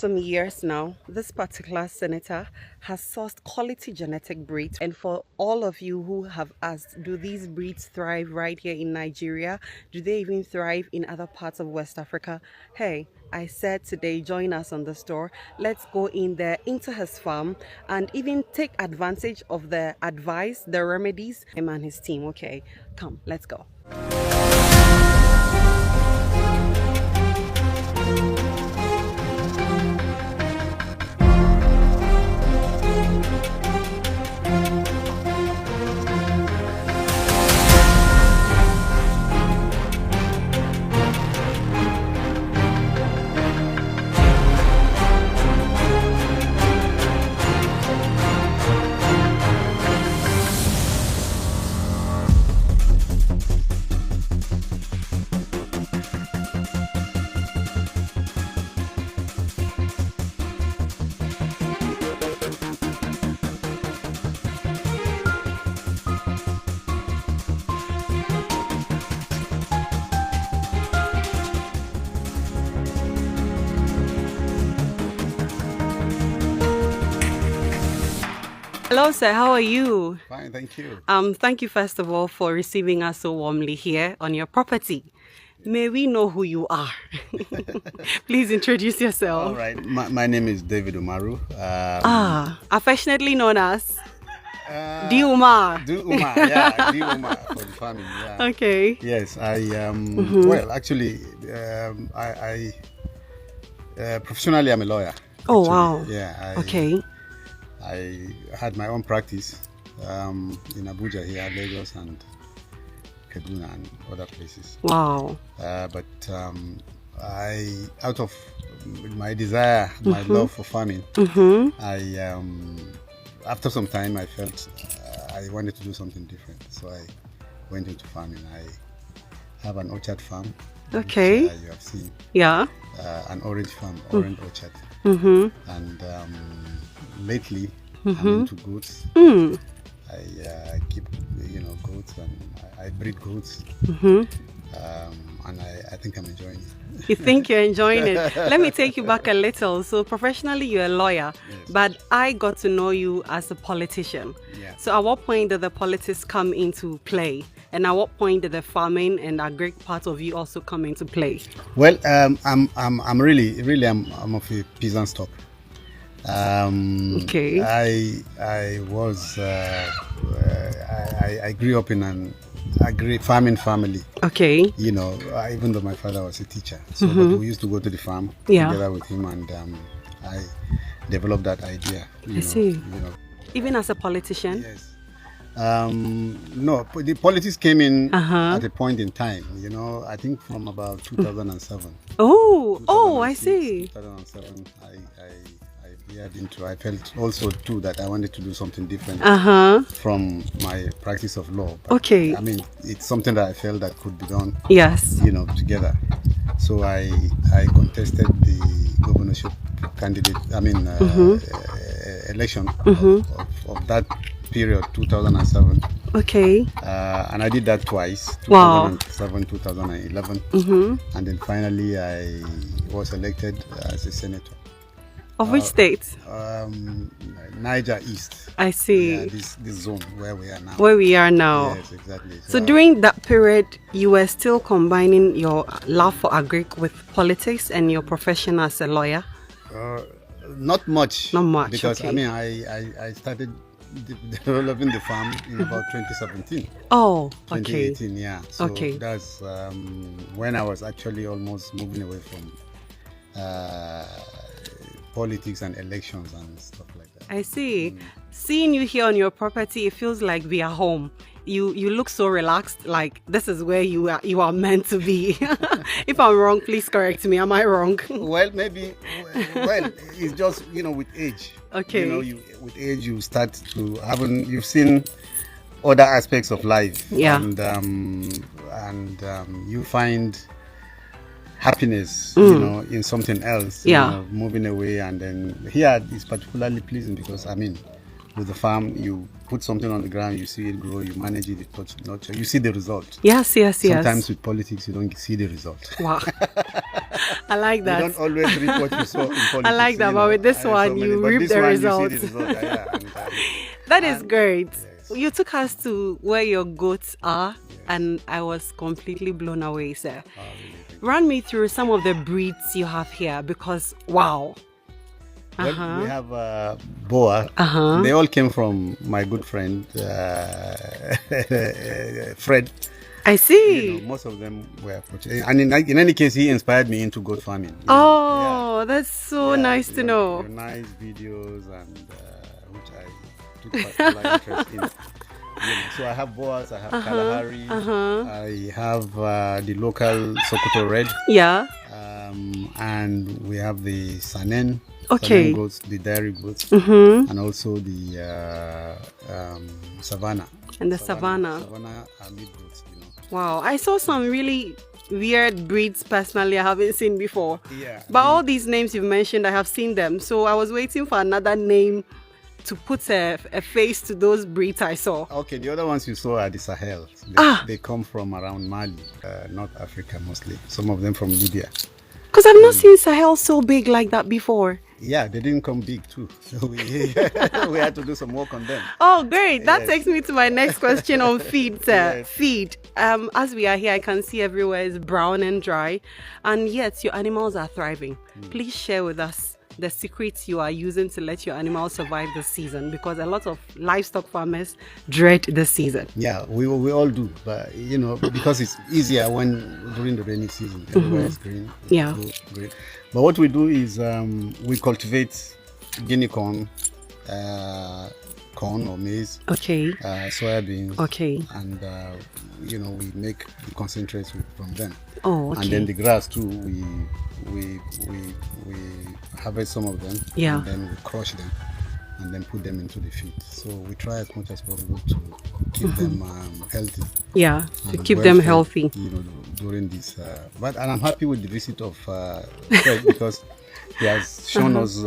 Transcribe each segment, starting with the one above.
Some years now, this particular senator has sourced quality genetic breeds. And for all of you who have asked, do these breeds thrive right here in Nigeria? Do they even thrive in other parts of West Africa? Hey, I said today, join us on the store. Let's go in there into his farm and even take advantage of the advice, the remedies, him and his team. Okay, come, let's go. Hello, sir. How are you? Fine, thank you. Thank you first of all for receiving us so warmly here on your property. May we know who you are? Please introduce yourself. All right, my name is David Umaru. Affectionately known as D Umar. D Umar, yeah, D Umar for the family. Yeah. Okay. Yes, well, actually, I professionally I'm a lawyer. Oh, actually. wow. Yeah. Okay. I had my own practice in Abuja here, Lagos, and Kaduna, and other places. Wow. But out of my desire, my love for farming, after some time, I felt I wanted to do something different. So I went into farming. I have an orchard farm. Okay. Which, you have seen. Yeah. An orange farm, orange orchard. And lately, I'm into goats. I keep, goats, and I breed goats. And I think I'm enjoying it. You think you're enjoying it? Let me take you back a little. So professionally, you're a lawyer, Yes. but I got to know you as a politician. Yeah. So at what point did the politics come into play? And at what point did the farming and agric part of you also come into play? Well, I'm really I'm of a peasant stock. Okay. I was I grew up in an farming family. Okay. Even though my father was a teacher, so but we used to go to the farm together with him, and I developed that idea. I see. Even as a politician? Yes. No, the politics came in at a point in time. I think from about 2007. Oh, I see. 2007, I veered into. I felt also too that I wanted to do something different from my practice of law. But, Okay. I mean, it's something that I felt that could be done. Yes. Together. So I contested the governorship candidate. Election of that period, 2007. Okay. And I did that twice, Wow. 2007, 2011. And then finally I was elected as a senator. Of which state? Niger East. I see. Yeah, this zone where we are now. Where we are now. Yes, exactly. So during that period, you were still combining your love for agric with politics and your profession as a lawyer? Not much. Not much, Because, okay. I started developing the farm in about 2017. Oh, okay. 2018, yeah. So Okay. that's when I was actually almost moving away from politics and elections and stuff like that. I see. Seeing you here on your property, it feels like we are home. You look so relaxed, like this is where you are meant to be. If I'm wrong, please correct me. Am I wrong? Well, maybe. Well, it's just with age. Okay. With age you start to you've seen other aspects of life. Yeah. And you find happiness, in something else. Yeah. Moving away, and then here it's particularly pleasing because with the farm, you put something on the ground, you see it grow, you manage it, you touch nurture, you see the result. Yes. Sometimes with politics, you don't see the result. Wow. I like You that. don't always reap what you saw in politics. I like that, you but know. with this So one, you but reap this the one, results. You see the result. Yeah, That is and- great. yes. You took us to where your goats are, and I was completely blown away, sir. Oh, really, thank you. Run me through some of the breeds you have here, because wow. Well, we have Boa. They all came from my good friend Fred. I see. You know, most of them were purchased. And in any case, he inspired me into goat farming. You know. Oh, that's so nice to your- know. Your nice videos and which I took particular interest in. You know, so I have Boas, I have Kalahari, I have the local Sokoto Red, Yeah. and we have the Sanen. Okay. Sanen goats, the dairy goats, and also the Savannah. And the Savannah. Savannah are meat goats, you know. Wow. I saw some really weird breeds personally I haven't seen before. Yeah. But all these names you've mentioned, I have seen them. So I was waiting for another name to put a face to those breeds I saw. Okay, the other ones you saw are the Sahel. They come from around Mali, North Africa mostly. Some of them from Libya. Because I've not seen Sahel so big like that before. Yeah, they didn't come big too. So we had to do some work on them. Oh, great. That Yes. takes me to my next question on feed, sir. Yes. Feed. As we are here, I can see everywhere is brown and dry. And yet your animals are thriving. Please share with us the secrets you are using to let your animals survive the season, because a lot of livestock farmers dread the season. Yeah, we all do, but you know, because it's easier when during the rainy season, everywhere is green. Yeah. Great. But what we do is we cultivate guinea corn, corn or maize, Okay. soybeans, Okay. and you know, we make the concentrates from them. Oh, okay. And then the grass too, we harvest some of them, Yeah. and then we crush them and then put them into the feed. So we try as much as possible to keep them healthy. Yeah, to and keep them well-fed, healthy. You know, during this. And I'm happy with the visit of Fred because he has shown us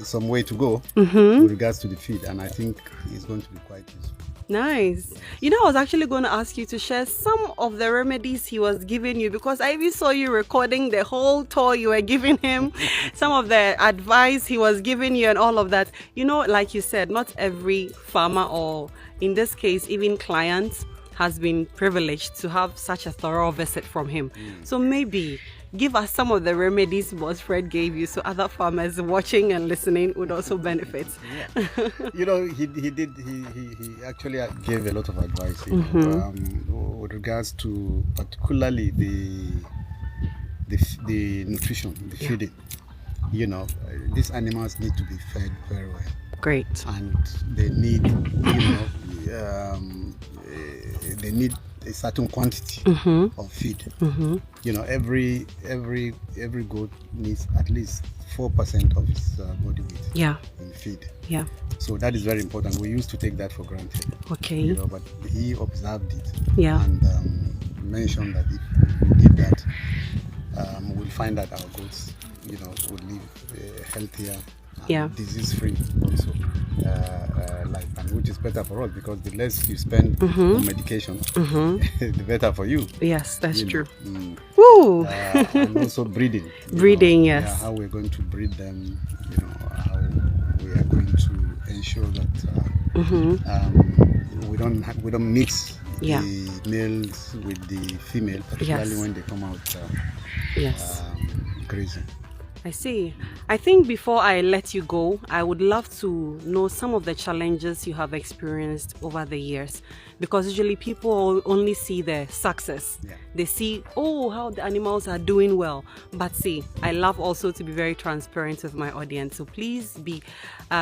some way to go with regards to the feed, and I think it's going to be quite useful. Nice. You know, I was actually going to ask you to share some of the remedies he was giving you, because I even saw you recording the whole tour you were giving him, some of the advice he was giving you and all of that. You know, like you said, not every farmer, or in this case, even clients, has been privileged to have such a thorough visit from him. So maybe give us some of the remedies Boss Fred gave you, so other farmers watching and listening would also benefit. You know, he actually gave a lot of advice, you know, with regards to particularly the nutrition, the feeding. You know, these animals need to be fed very well. Great. And they need, you know, they need a certain quantity of feed. You know, every goat needs at least 4% of its body weight Yeah. in feed. Yeah. So that is very important. We used to take that for granted, Okay. you know, but he observed it Yeah. and mentioned that if we did that, we'll find that our goats, you know, would live healthier, and Yeah. disease-free also life, and which is better for us because the less you spend on medication, the better for you. Yes, that's you know. true. Mm. Woo! And also breeding. you Breeding, know, yes. yeah, how we're going to breed them, you know, how we are going to ensure that we don't mix Yeah. the males with the female, particularly Yes. when they come out Yes. grazing. I see. I think before I let you go, I would love to know some of the challenges you have experienced over the years, because usually people only see the success. Yeah. They see, oh, how the animals are doing well. But see, I love also to be very transparent with my audience. So please be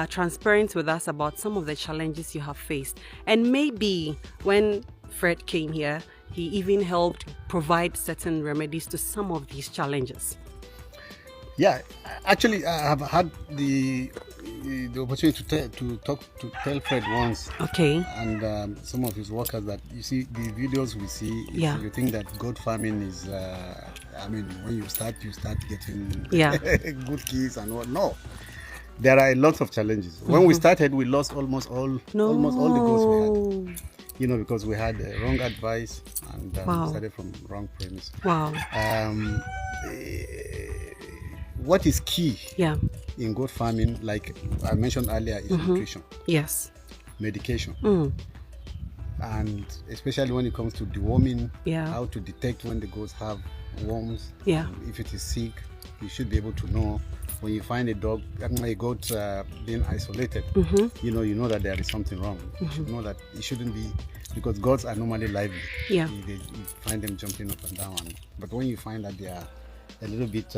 transparent with us about some of the challenges you have faced. And maybe when Fred came here, he even helped provide certain remedies to some of these challenges. Yeah, actually, I have had the opportunity to tell Fred once, Okay. and some of his workers, that you see the videos we see. Yeah. You think that goat farming is, I mean, when you start getting Yeah. good keys and what. No, there are lots of challenges. When we started, we lost almost all the goats we had. because we had wrong advice and Wow. started from wrong premise. Wow. What is key Yeah. in goat farming, like I mentioned earlier, is nutrition, Yes. medication, Mm. and especially when it comes to deworming, Yeah. how to detect when the goats have worms. Yeah. If it is sick, you should be able to know. When you find a goat being isolated, you know that there is something wrong. You should know that it shouldn't be, because goats are normally lively. Yeah. You find them jumping up and down, but when you find that they are a little bit,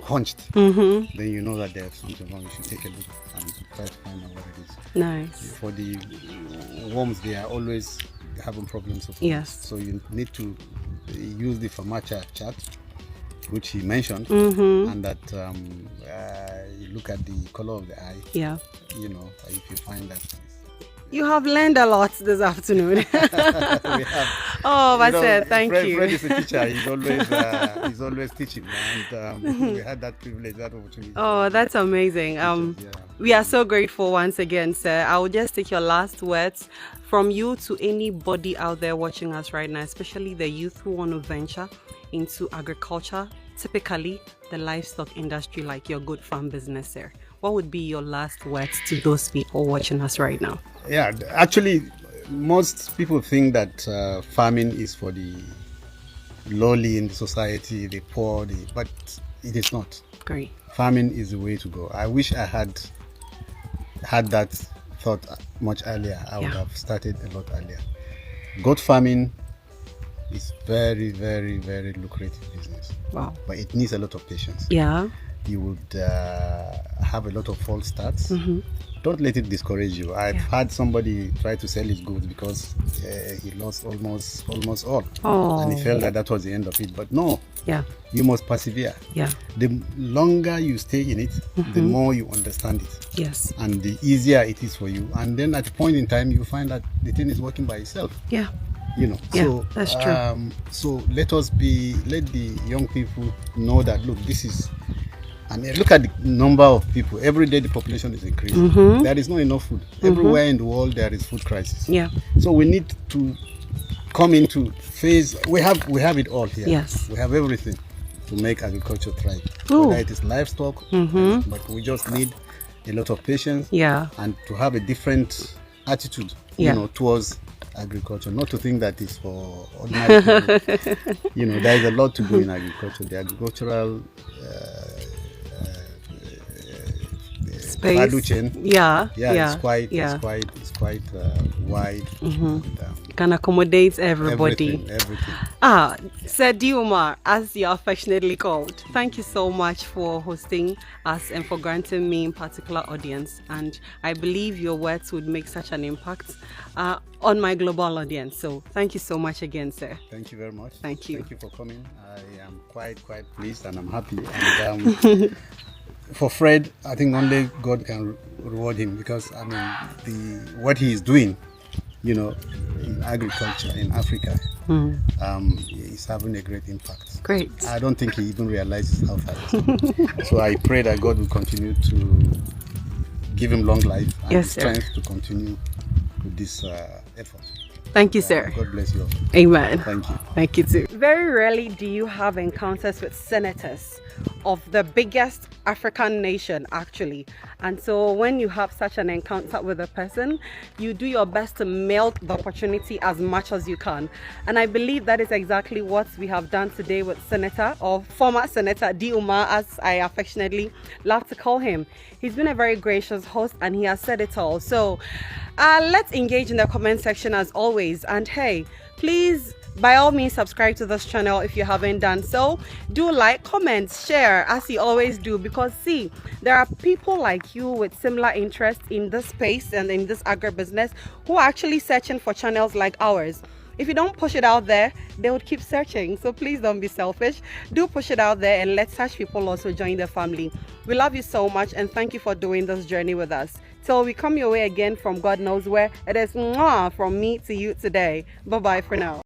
hunched, then you know that there's something wrong. You should take a look and try to find out what it is. Nice. For the worms, they are always having problems. Yes. So you need to use the Famacha chart, which he mentioned, and that you look at the color of the eye. Yeah. If you find that. You have learned a lot this afternoon. We have. Oh, thank you. Fred is a teacher. He's always teaching, and we had that privilege, that opportunity. Oh, that's amazing. We are so grateful once again, sir. I will just take your last words from you to anybody out there watching us right now, especially the youth who want to venture into agriculture, typically the livestock industry, like your good farm business, sir. What would be your last words to those people watching us right now? Yeah, actually, most people think that farming is for the lowly in the society, the poor, but it is not. Great. Farming is the way to go. I wish I had that thought much earlier. I would have started a lot earlier. Goat farming is very, very, very lucrative business. Wow. But it needs a lot of patience. Yeah. You would have a lot of false starts. Don't let it discourage you. I've had somebody try to sell his goods because he lost almost all. Oh. And he felt that was the end of it. But no, you must persevere. Yeah. The longer you stay in it, the more you understand it. Yes. And the easier it is for you. And then at a point in time, you find that the thing is working by itself. Yeah. Yeah, so that's true. So let the young people know that, look, this is. And look at the number of people. Every day the population is increasing. There is not enough food. Everywhere in the world there is food crisis. Yeah. So we need to come into phase. We have it all here. Yes. We have everything to make agriculture thrive. Ooh. Whether it is livestock, but we just need a lot of patience. Yeah. And to have a different attitude, towards agriculture. Not to think that it's for ordinary people. There is a lot to do in agriculture. The agricultural value chain. It's quite wide. Can accommodate everybody. Everything. Sir Diuma, as you're affectionately called, thank you so much for hosting us and for granting me in particular audience. And I believe your words would make such an impact on my global audience. So thank you so much again, sir. Thank you very much. Thank you. Thank you for coming. I am quite pleased and I'm happy. And for Fred, I think only God can reward him, because what he is doing, in agriculture in Africa, is having a great impact. Great. I don't think he even realizes how far it is. So I pray that God will continue to give him long life and strength to continue with this effort. Thank you, sir. God bless you all. Amen. Thank you. Thank you too. Very rarely do you have encounters with senators of the biggest African nation, actually. And so when you have such an encounter with a person, you do your best to milk the opportunity as much as you can. And I believe that is exactly what we have done today with Senator, or former Senator Diuma, as I affectionately love to call him. He's been a very gracious host and he has said it all. So let's engage in the comment section as always. And hey, please, by all means, subscribe to this channel if you haven't done so. Do like, comment, share, as you always do, because see, there are people like you with similar interests in this space and in this agribusiness who are actually searching for channels like ours. If you don't push it out there, they would keep searching. So please don't be selfish. Do push it out there and let such people also join the family. We love you so much and thank you for doing this journey with us. Till we come your way again from God knows where, it is mwah from me to you today. Bye-bye for now.